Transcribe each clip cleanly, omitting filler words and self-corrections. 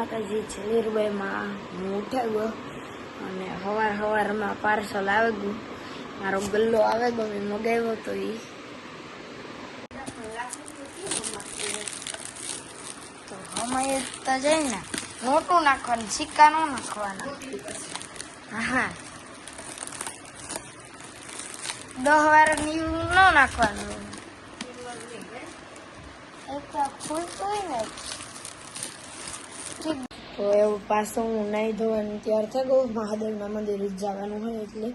માતાજી જલીરભાઈમાં હું ઉઠાઈ ગયો અને સવારમાં પાર્સલ આવી ગયું. મારો ગલ્લો આવે ગયો મેં મગાવ્યો તો એ તો અમારે તો જઈને મોટું નાખવાનું, સિક્કા ન નાખવાના. હા 10 વાર નીવું ન નાખવાનું. ખુલતું હોય ને તો એવું પાછું હું નહીં ધોવાનું તૈયાર થઈ ગયું. મહાદેવના મંદિરે જવાનું હોય એટલે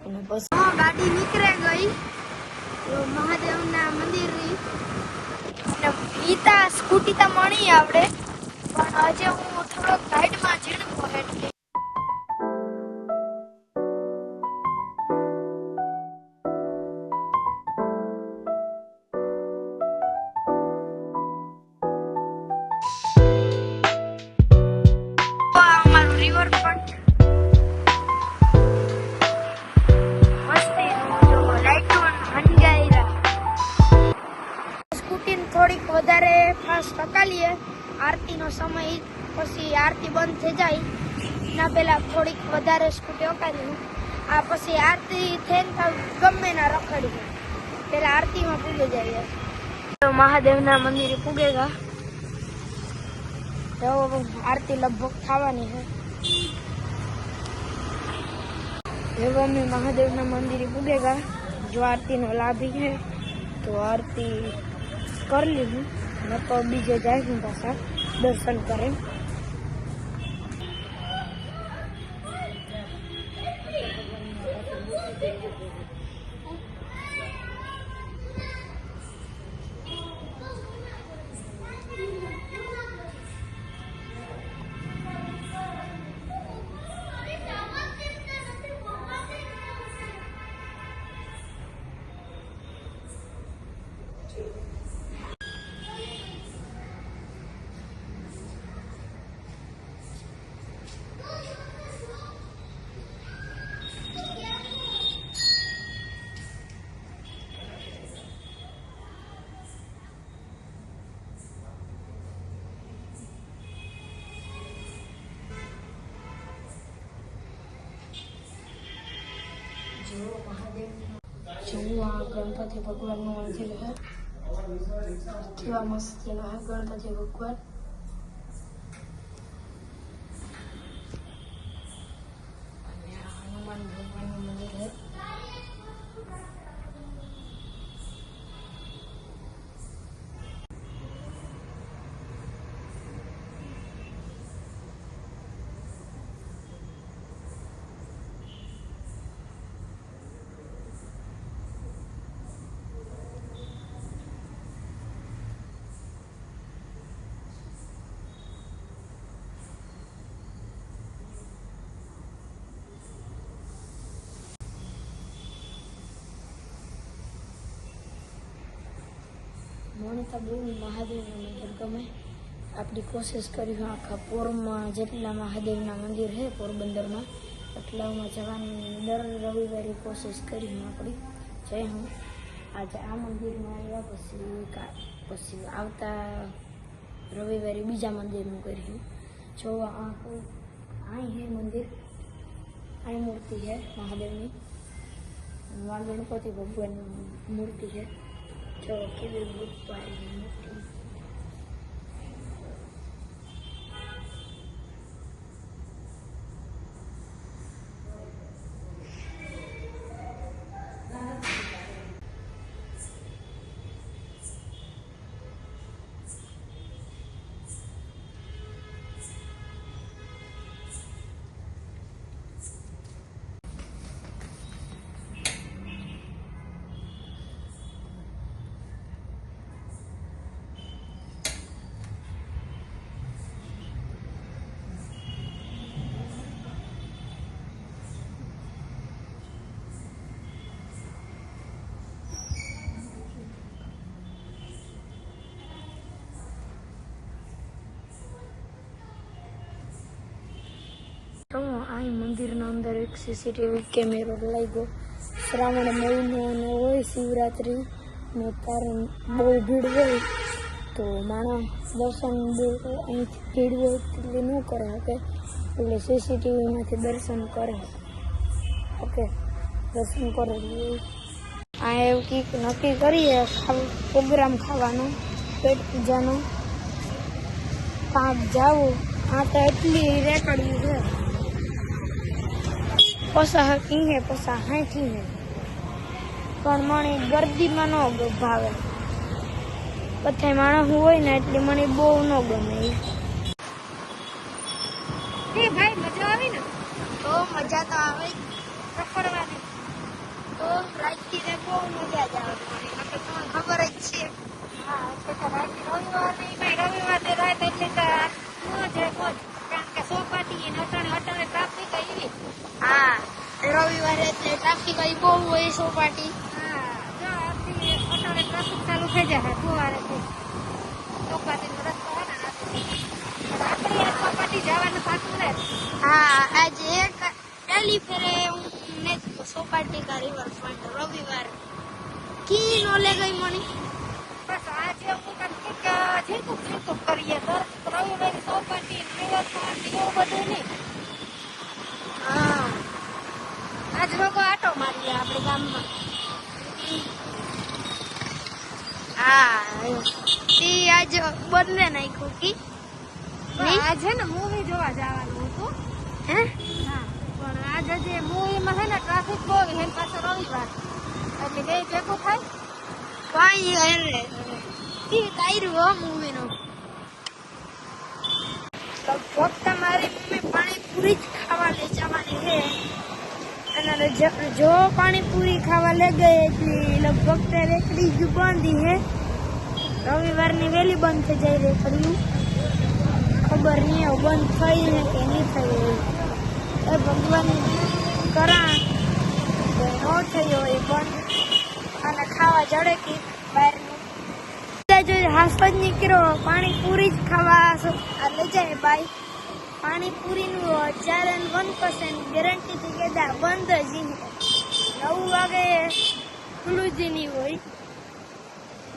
અને પછી ગાડી નીકળે ગઈ મહાદેવના મંદિરની. ઈતા સ્કૂટી તો મળી આપણે, પણ આજે હું થોડોક ગાઈડમાં ઝીણકો એટલે થોડીક વધારે ફાસ્ટ હકાલીએ. આરતીનો સમય પછી આરતી બંધ થઈ જાય ના પહેલા થોડીક વધારે સ્કૂટી હકાલી. આ પછી આરતી થઈને ગમે ના રખડી પેલા આરતીમાં પૂગે જાય. મહાદેવના મંદિરે પૂગેગા. આરતી લગભગ થવાની છે. जब हमें महादेव ना मंदिर पूगेगा जो आरती नो लाभी है तो आरती कर ली हूँ न तो बीजे जाए हूँ पासा दर्शन करें. जो गणपति भगवान मंदिर है केवा मस्ती है गणपति भगवान. हनुमान भगवान मंदिर है. મને તો બહુ મહાદેવના મંદિર ગમે. આપણી કોશિશ કરી આખા પોરમાં જેટલા મહાદેવના મંદિર છે પોરબંદરમાં એટલામાં જવાની દર રવિવારે કોશિશ કરી આપણી. જય હું આજે આ મંદિરમાં આવ્યા પછી આવતા રવિવારે બીજા મંદિરનું કર્યું. જો અહીં હે મંદિર, અહીં મૂર્તિ છે મહાદેવની. આ ગણપતિ ભગવાનની મૂર્તિ છે. जो केवी बुद्धवारी मूर्ति. તો આ મંદિરના અંદર એક સીસીટીવી કેમેરો લાગ્યો. શ્રાવણ મહિનો હોય, શિવરાત્રી ને કારણ બહુ ભીડ હોય તો માણસ દર્શન અહીંથી ભીડ હોય એટલે ન કરે ઓકે, એટલે સીસીટીવીમાંથી દર્શન કરે ઓકે, દર્શન કરે. આ એવું કંઈક નક્કી કરીએ પ્રોગ્રામ ખાવાનો, પેટ પૂજાનો, પાંચ જાવું. આ તો એટલી રેકડી છે, પસા હે પસા હાથી હે, પણ મને ગરદીમાં ન ભાવે. બધા માણસ હોય ને એટલે મને બહુ ન ગમે. ભાઈ મજા આવી ને? તો મજા તો આવે રખડવાની, તો રાજથી બહુ મજા જ આવે મને, તમને ખબર જ છે. હા રવિવારની રાત એટલે મોજ હે મોજ, કારણ કે સોપાટી અટાણે ટ્રાફિક આવી. હા રવિવારે એટલે ટ્રાફિક બહુ હોય સોપાટી. હા જો અટાણે ટ્રાફિક ચાલુ થઈ જશે સવારેથી, સોપાટીનો રસ્તો હોય ને આપણી આ સોપાટી જવાનું થતું ને. હા આજે એક પહેલી ફેરે હું ને સોપાટી કા રિવરફ્રન્ટ રવિવાર કી નો લે ગઈ મને. બસ આજે જીતું કરીએ સર, રવિવારે સોપાટી રિવરફ્રન્ટ એવું બધું નહીં. હા આજ લોકો આટો મારીએ આપણે ગામમાં. હા ઈ આજ બંને નાખ્યું કી આજે ને મૂવી જોવા જવાનું હતું. હે હા પણ આજે જે મૂવીમાં છે ને ટ્રાફિક બહુ છે, પાછો રવિવાર એટલે બે ભેગું થાય. પાણી અરે ઈ ટાયરું હો મૂવીનો. ફક્ત મારી મમ્મી પાણીપુરી જ ખાવા લઈ જવાની છે, અને જો પાણીપુરી ખાવા લઈ ગઈ એટલે લગભગ તે રેકડી જ બંધ છે. રવિવારની વહેલી બંધ થઈ જાય રેકડી, ખબર નહીં હવે બંધ થઈ ને કે નહીં થઈ હોય. એ ભગવાન કરા કે ન થઈ હોય બંધ, અને ખાવા જડે કે બહારનું જો હાસો જ નીકળ્યો પાણીપુરી જ ખાવા લઈ જાય બાઈ. પાણીપુરીનું 1% ગેરંટીથી કહેતા બંધ જ 9 વાગે ખુલ્લું જ નહીં હોય,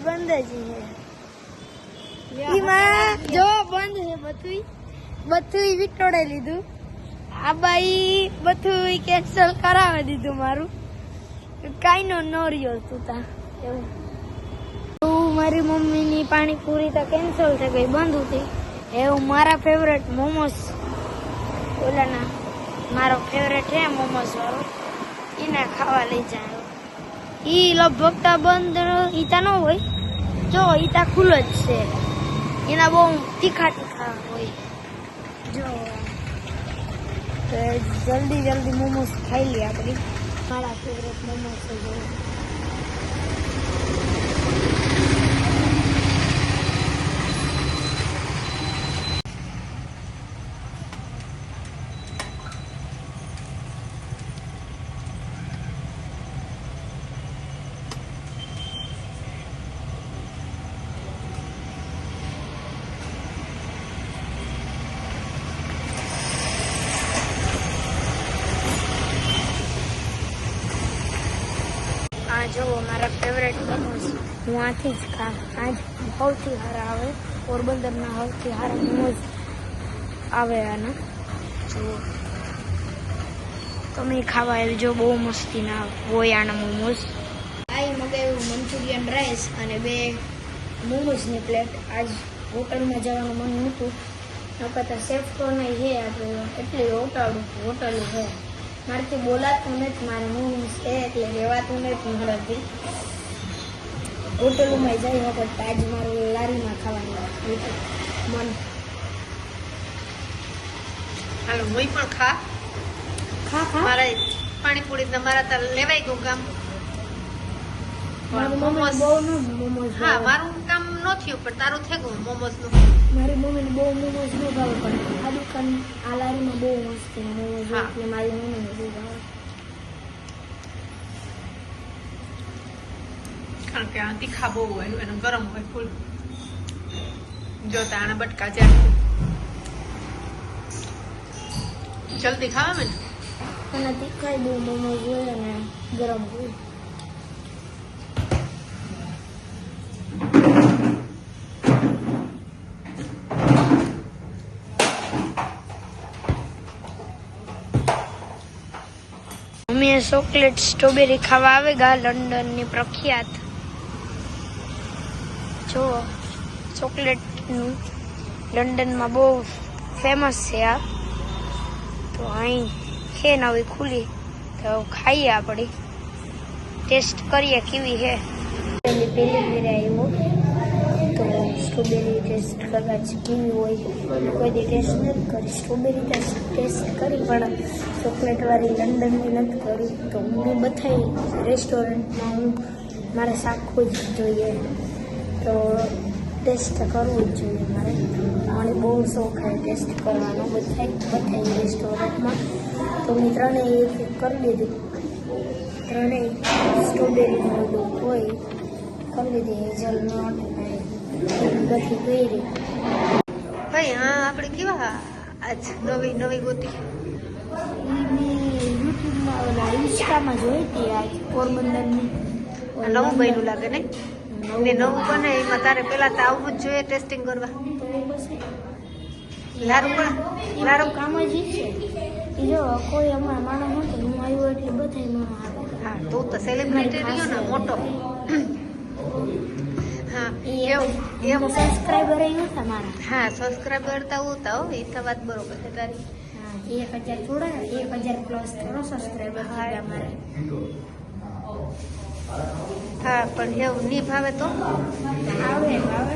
બંધ જ છે. એમાં જો બંધ છે બધું વિટોડે લીધું. આ બાઈ બધું કેન્સલ કરાવી દીધું મારું, કાંઈ ન રહ્યો તું તા એવું. મારી મમ્મીની પાણીપુરી તો કેન્સલ થઈ ગઈ, બંધ હતી. એવું મારા ફેવરેટ મોમોસ ઓલાના, મારો ફેવરેટ છે મોમોસ વાળો, એને ખાવા લઈ જાય. ઈ લગભગ તા બંધ ઈતા ન હોય, જો ઈતા ખુલ્લો જ છે. એના બહુ તીખા હોય. જો તો જલ્દી મોમોસ ખાઈ લઈએ આપણે. મારા ફેવરેટ મોમોસ છે. જો મારા ફેવરેટ મોમોસ હું આથી જ ખા. આજ સૌથી સારા આવે, પોરબંદરના સૌથી સારા મોમોસ આવે આના. જુઓ તમે ખાવા આવી જો, બહુ મસ્તીના હોય આના મોમોસ. આ મગાવ્યું મંચુરિયન રાઈસ અને 2 મોમોસની પ્લેટ. આજ હોટલમાં જવાનું મન નહોતું, નકર સેફ તો નહીં છે આપણે એટલી હોટલ છે. મારાથી બોલાતું નથી, મારે મોમોસ છે એટલે રહેવાતું નથી મારાથી. હોટલોમાં જઈ વખત આજ મારું લારીમાં ખાવાનું મન. હાલો હું પણ ખા મારા પાણીપુરી મારા તો લેવાઈ ગયું કામ. મોમોસ હા મારું કામ ન થયું પણ તારું થઈ ગયું મોમોસ નું. મારી મમ્મીને બહુ મોમોસ ન ભાવે, પણ આ દુકાન આ લારીમાં બહુ મસ્ત મોમોસ એટલે મારી મમ્મીને બહુ ભાવે. કારણ કે આ તીખા બહુ હોય, એનો ગરમ હોય ફૂલ. જો તાણા બટકા જાય જલ્દી ખાવા ને. અને તીખાય બહુ મોમોસ હોય અને ગરમ હોય. અમે ચોકલેટ સ્ટ્રોબેરી ખાવા આવેગા લંડનની પ્રખ્યાત જો ચોકલેટનું લંડનમાં બહુ ફેમસ છે આ તો અહીં છે નવી ખુલી તો ખાઈએ આપણે ટેસ્ટ કરીએ કેવી છે પહેલી ફેરે આવ્યો તો સ્ટ્રોબેરી ટેસ્ટ કરવા જ કેવી હોય કોઈ દી ટેસ્ટ નથી કરી સ્ટ્રોબેરી ટેસ્ટ કરી પણ ચોકલેટવાળી લંડનની નથી કરી તો હું બધાય રેસ્ટોરન્ટમાં હું મારે શાખવું જ જોઈએ તો ટેસ્ટ કરવું જ જોઈએ મારે મને બહુ શોખ છે ટેસ્ટ કરવાનો બધાય રેસ્ટોરન્ટમાં તો મેં ત્રણેય એક કરી લીધી ત્રણેય સ્ટ્રોબેરીનું બધું હોય કરી લીધી હેઝલનટ બધી પહેરી ભાઈ હા આપણે કેવા આજ નવી ગોતી યુટ્યુબમાં ઓલા ઇન્સ્ટામાં જોઈ હતી આજ પોરબંદરની નવું બન્યું લાગે ને ને નવું બને એમાં તારે પેલા તો આવવું જ જોઈએ ટેસ્ટિંગ કરવા લારું કામ જ છે જો કોઈ અમારા માણસ હોય હું આવ્યો એટલે બધા માણસ આવે હા તું તો સેલિબ્રિટી રહ્યો ને મોટો હા એવું સબસ્ક્રાઈબર નતા મારા હા સબસ્ક્રાઈબર તો હોતા હો એ તો વાત બરોબર છે તારી 1000 થોડા 1000 પ્લસ થોડો સબસ્ક્રાઈબર થાય અમારે હા પણ એવું નહીં ભાવે તો આવે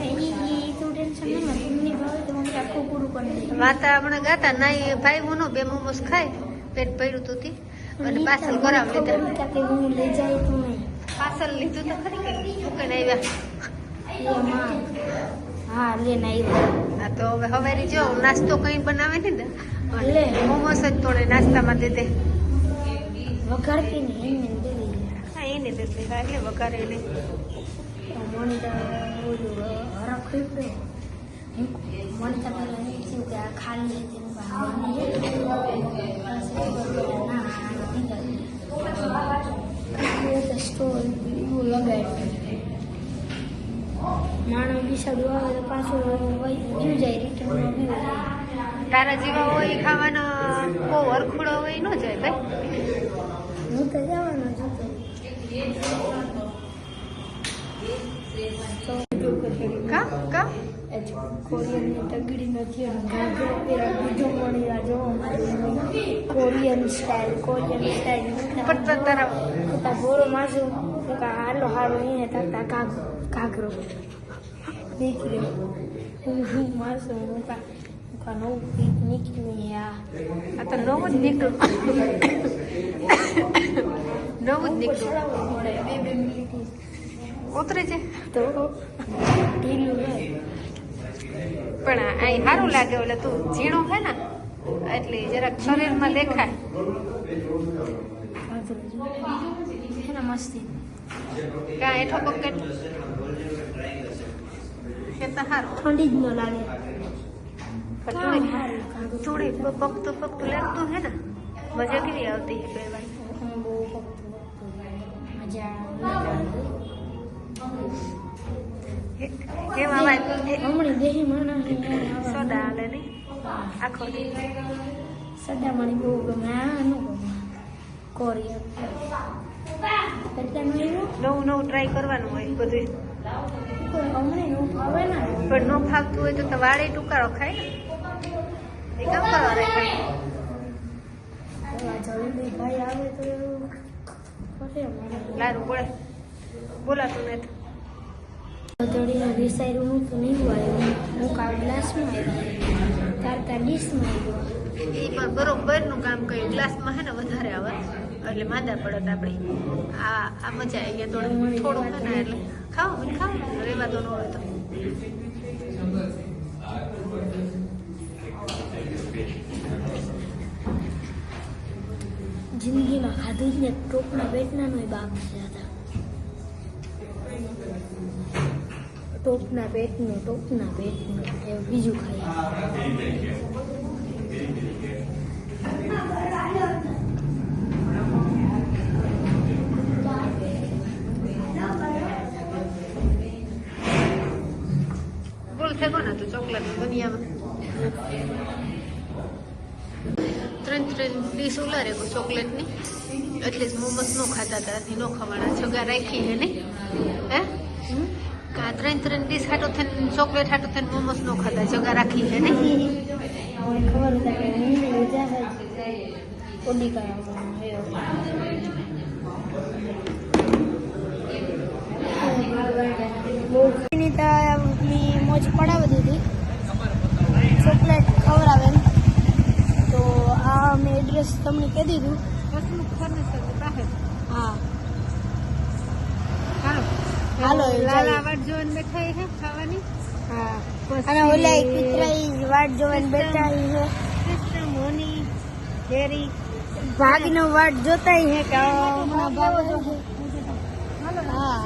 ઈ તો ટેન્શન નહીં ભાવે તો હું આખું પૂરું કરી દઉં વાતા આપણે ગાતા ના એ ભાઈ હું બે મોમોસ ખાય પેટ પડ્યું તું થી અને પાર્સલ કરાવી લીધા કે હું લઈ જાય તો નહીં પાર્સલ લીધું તો ખરી કે મૂકીને આવ્યા હા લઈને આવ્યા હા તો હવે હવેરી જો નાસ્તો કઈ બનાવે ને લે મોમોસ જ થોડે નાસ્તામાં દે દે વઘારતી ને એને દે હા એને દે દે એટલે વઘારે લે મને તો ઓલું હરખ ખીપડે મને તો પેલા એમ થયું કે આ ખાલી હતી સ્ટોર લગાડી માણસ બિસાડું આવે તો પાછું વયું જાય રિટર્ન તારા જેવા હોય એ ખાવાનો બહુ અરખુડો હોય ન જાય ભાઈ હું તો જવાનો કા કા કોરિયનની તગડી નથી ઘાઘરો પહેરા બીજો મળી આ જો કોરિયન સ્ટાઇલ પણ તારા ગોરો માસુ હાલો હાલો એને તાતા ઘાઘરો નીકળે હું માસુ નવું પીક નીકળ્યું આ તો નવું જ નીકળ્યું નવું જ નીકળ્યું બે મિનિટ ઉતરે છે તો ઢીલું રહે પણ અહીં સારું લાગે એટલે તું ઝીણું છે ને એટલે જરાક શરીરમાં દેખાય મસ્તી કાં એઠો બકેટ એ તો સારું ઠંડી જ ન લાગે થોડી પકતું લાગતું હે ને મજા કેવી આવતી હે પહેરવાની બહુ મજા એમાં હમણાં દેહી માણસ સોડા હાલે નહીં આખો સદામણી બહુ ગમે આ ન ગમે કોરિયન નવું ટ્રાય કરવાનું હોય બધું હમણાં નું ભાવે ને પણ ન ફાવતું હોય તો વાળે ટૂંકારો ખાય ને એ કેમ કરવા રાખે જલ્દી ભાઈ આવે તો લારું પડે બોલાતું નથી થોડીને વિસાર્યું હું તો નહીં આવ્યું હું કા ગ્લાસમાં આવ્યા તારતા ડીશમાં આવ્યો એ પણ બરોબરનું કામ કર્યું ગ્લાસમાં હે ને વધારે આવે એટલે માંદા પડત આપણે આ મજા આવી થોડું થોડું ને એટલે ખાવ રેવા તો ન હોય તો જિંદગીમાં ખાધું જ ને ટોપના પેટના નો બાપ છે ટોપના પેટનું એવું બીજું ખાઈ બોલ થેકો ને તું ચોકલેટ દુનિયામાં ત્રણ ડીશ ઉલારે ચોકલેટની એટલે જ મોમોસ નો ખાતા હતા ન ખવાના જગા રાખી હે ને હે કા 3 ડીશ હાટો થઈને ચોકલેટ હાટો થઈને મોમોસ નો ખાતા જગા રાખી હે ને મને ખબર હતા કે મમ્મી લીધા છે કોડી કરવામાં બહુ ખાઈને તો મોજ પડાવી દીધી ચોકલેટ ખવડાવે તો આ મેં એડ્રેસ તમને કહી દીધું હા હાલો લાલા વાટ જોઈને બેઠા હે ખાવાની હા અને ઓલા કૂતરા વાટ જોઈને બેઠા છે કૃષ્ણ મોની ડેરી ભાગનો વાટ જોતા હે કે હમણાં ભાગો હા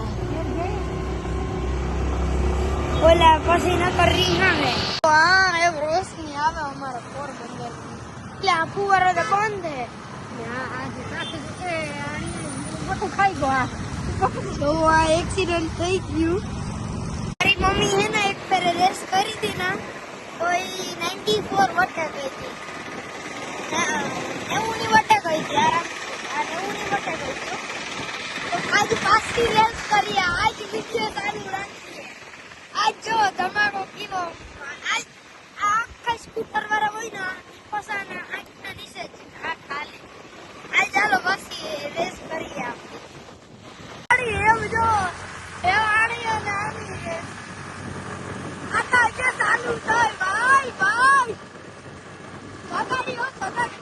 ઓલા પછી ન કરી હા હે હા એ રોશની આવે અમારા પોરબંદર એટલે આ ફુવારો તો બંધ હે આજે ટ્રાફિક છે મોટું ખાઈ ગયો તો આ એક્સિડન્ટ થઈ ગયું મારી મમ્મી હે ને એક ફેર રેસ કરી હતી ને તો એ 94 વટે ગઈ હતી 90 ની વટે ગઈ હતી આરામ 90 ની વટે ગઈ હતી તો આજ પાછી રેસ કરી આજ વિડિયો ચાલુ રાખીએ આજ જો ધમાકો કીધો આજ આખા સ્કૂટર વાળા હોય ને પસાના આંખના નીચે જ આ ખાલી આજ ચાલો પછી રેસ કરીએ આપણે એમ જો એ આણી અને આની આખા જે ચાલુ થાય ભાઈ ભાઈ બગાડી હો બગાડી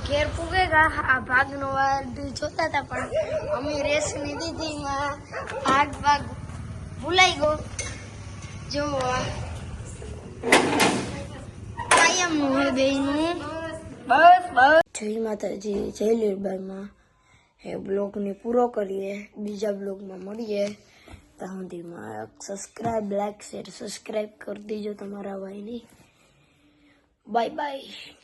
ઘેર પૂગેગા આ ભાગનો વાદ જોતા હતા પણ અમે રેસ ની દીધી ભાગ ભૂલાઈ ગયો જો કાયમ નું હે બેનું બસ જય માતાજી જય લીરબાઈમાં એ બ્લોગને પૂરો કરીએ બીજા બ્લોગમાં મળીએ ત્યાં સુધીમાં સબસ્ક્રાઈબ લાઈક શેર સબસ્ક્રાઈબ કરી દેજો તમારા ભાઈની બાય બાય